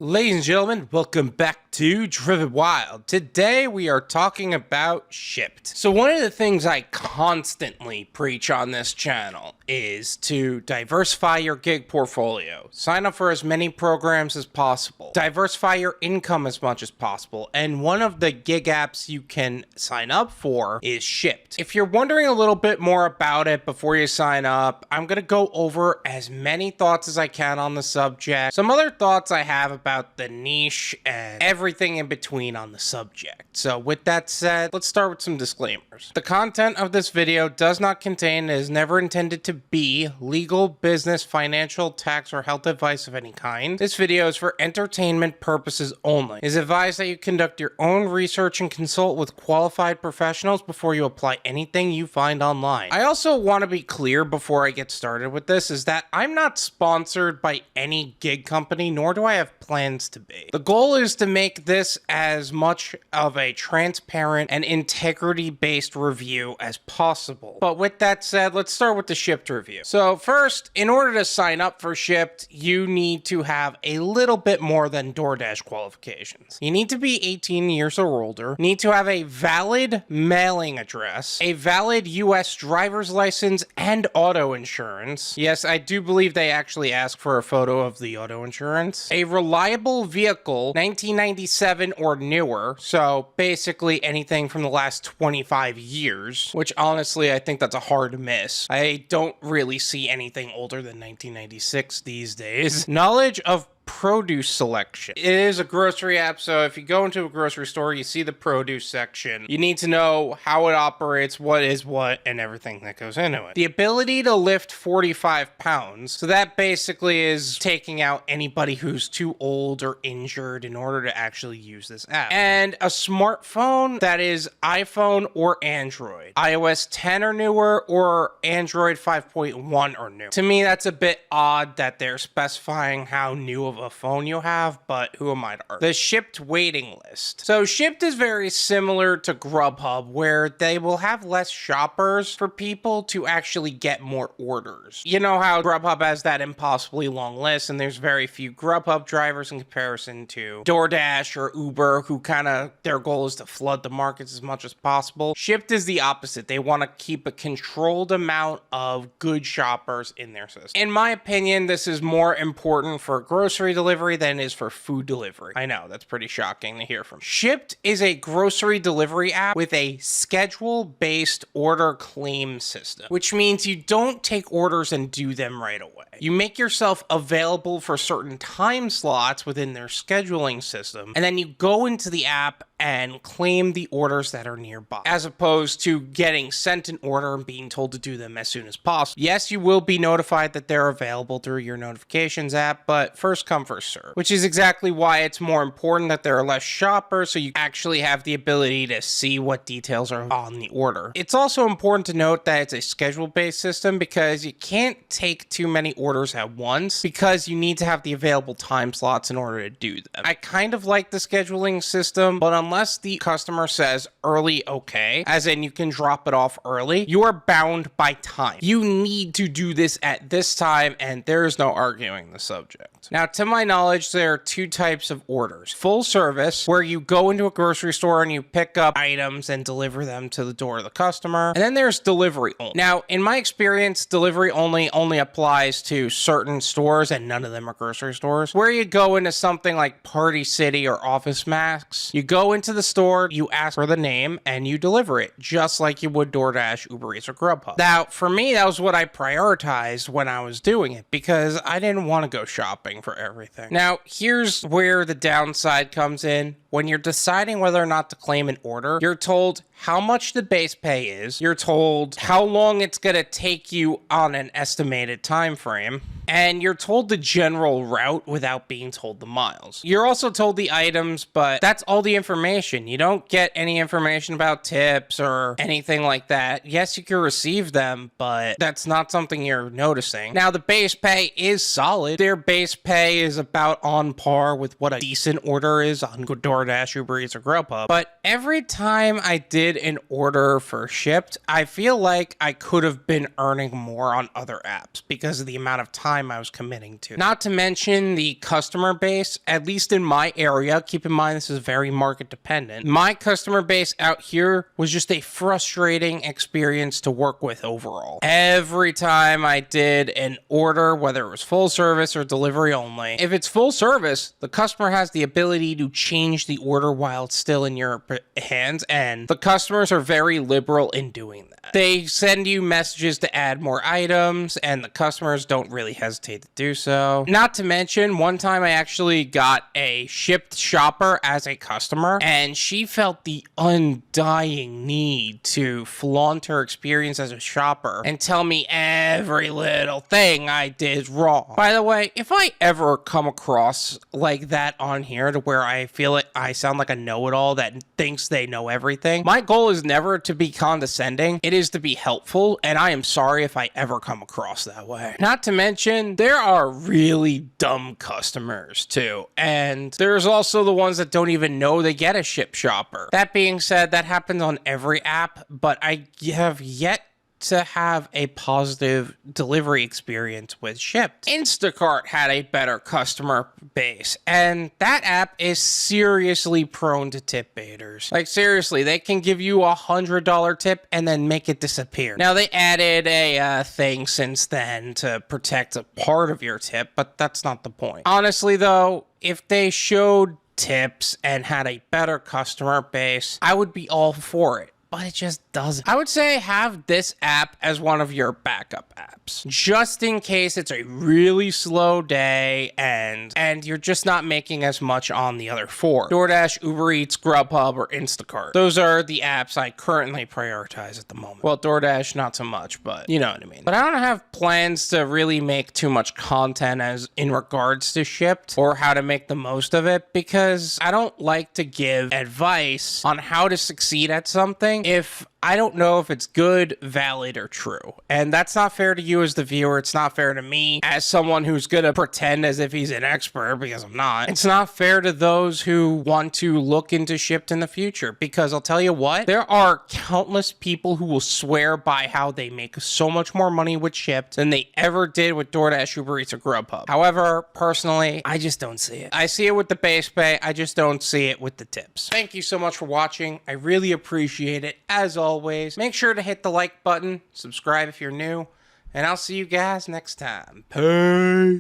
Ladies and gentlemen, welcome back to Driven Wild. Today we are talking about Shipt. So one of the things I constantly preach on this channel is to diversify your gig portfolio. Sign up for as many programs as possible. Diversify your income as much as possible. And one of the gig apps you can sign up for is Shipt. If you're wondering a little bit more about it before you sign up, I'm going to go over as many thoughts as I can on the subject. Some other thoughts I have about the niche and everything in between on the subject. So with that said, let's start with some disclaimers. The content of this video does not contain and is never intended to be legal, business, financial, tax, or health advice of any kind. This video is for entertainment purposes only. It is advised that you conduct your own research and consult with qualified professionals before you apply anything you find online. I also want to be clear before I get started with this is that I'm not sponsored by any gig company, nor do I have plans to be. The goal is to make this as much of a transparent and integrity-based review as possible. But with that said, let's start with the Shipt review. So first, in order to sign up for Shipt, you need to have a little bit more than DoorDash qualifications. You need to be 18 years or older, need to have a valid mailing address, a valid US driver's license, and auto insurance. Yes, I do believe they actually ask for a photo of the auto insurance. A reliable vehicle, 1997 or newer, so basically anything from the last 25 years, which honestly I think that's a hard miss. I don't really see anything older than 1996 these days. Knowledge of produce selection. It is a grocery app, so if you go into a grocery store, you see the produce section. You need to know how it operates, what is what, and everything that goes into it. The ability to lift 45 pounds. So that basically is taking out anybody who's too old or injured in order to actually use this app. And a smartphone that is iPhone or Android. iOS 10 or newer or Android 5.1 or new. To me, that's a bit odd that they're specifying how new of a phone you have, but who am I to argue? The Shipt waiting list. So Shipt is very similar to Grubhub, where they will have less shoppers for people to actually get more orders. You know how Grubhub has that impossibly long list, and there's very few Grubhub drivers in comparison to DoorDash or Uber, who their goal is to flood the markets as much as possible. Shipt is the opposite. They want to keep a controlled amount of good shoppers in their system. In my opinion, this is more important for grocery delivery than it is for food delivery. I know, that's pretty shocking to hear from. Shipt is a grocery delivery app with a schedule-based order claim system, which means you don't take orders and do them right away. You make yourself available for certain time slots within their scheduling system, and then you go into the app and claim the orders that are nearby, as opposed to getting sent an order and being told to do them as soon as possible. Yes, you will be notified that they're available through your notifications app, but first come, first serve, which is exactly why it's more important that there are less shoppers, so you actually have the ability to see what details are on the order. It's also important to note that it's a schedule-based system because you can't take too many orders at once because you need to have the available time slots in order to do them. I kind of like the scheduling system, but unless the customer says early okay, as in you can drop it off early, you are bound by time. You need to do this at this time, and there is no arguing the subject. Now, to my knowledge, there are two types of orders. Full service, where you go into a grocery store and you pick up items and deliver them to the door of the customer. And then there's delivery only. Now, in my experience, delivery only applies to certain stores, and none of them are grocery stores. Where you go into something like Party City or Office Max, you go into the store, you ask for the name, and you deliver it, just like you would DoorDash, Uber Eats, or Grubhub. Now, for me, that was what I prioritized when I was doing it, because I didn't want to go shopping for everything. Now, here's where the downside comes in. When you're deciding whether or not to claim an order, you're told how much the base pay is, you're told how long it's going to take you on an estimated time frame, and you're told the general route without being told the miles. You're also told the items, but that's all the information. You don't get any information about tips or anything like that. Yes, you can receive them, but that's not something you're noticing. Now, the base pay is solid. Their base pay is about on par with what a decent order is on DoorDash, Uber Eats, or Grubhub. But every time I did an order for Shipt, I feel like I could have been earning more on other apps because of the amount of time time I was committing to. Not to mention the customer base, at least in my area, keep in mind this is very market dependent. My customer base out here was just a frustrating experience to work with overall. Every time I did an order, whether it was full service or delivery only, if it's full service, the customer has the ability to change the order while it's still in your hands, and the customers are very liberal in doing that. They send you messages to add more items, and the customers don't really hesitate to do so. Not to mention, one time I actually got a Shipt shopper as a customer, and she felt the undying need to flaunt her experience as a shopper and tell me every little thing I did wrong. By the way, if I ever come across like that on here to where I feel like I sound like a know-it-all that thinks they know everything, my goal is never to be condescending. It is to be helpful, and I am sorry if I ever come across that way. Not to mention, there are really dumb customers too, and there's also the ones that don't even know they get a Shipt shopper. That being said, that happens on every app, but I have yet to have a positive delivery experience with Shipt. Instacart had a better customer base, and that app is seriously prone to tip baiters. Like, seriously, they can give you $100 tip and then make it disappear. Now, they added a thing since then to protect a part of your tip, but that's not the point. Honestly, though, if they showed tips and had a better customer base, I would be all for it. But it just doesn't. I would say have this app as one of your backup apps, just in case it's a really slow day and you're just not making as much on the other four: DoorDash, Uber Eats, Grubhub, or Instacart. Those are the apps I currently prioritize at the moment. Well, DoorDash, not so much, but you know what I mean. But I don't have plans to really make too much content as in regards to Shipt or how to make the most of it, because I don't like to give advice on how to succeed at something if I don't know if it's good, valid, or true. And that's not fair to you as the viewer. It's not fair to me as someone who's gonna pretend as if he's an expert, because I'm not. It's not fair to those who want to look into Shipt in the future, because I'll tell you what, there are countless people who will swear by how they make so much more money with Shipt than they ever did with DoorDash, Uber Eats, or Grubhub. However, personally, I just don't see it. I see it with the base pay. I just don't see it with the tips. Thank you so much for watching. I really appreciate it. As always, make sure to hit the like button, subscribe if you're new, and I'll see you guys next time. Peace.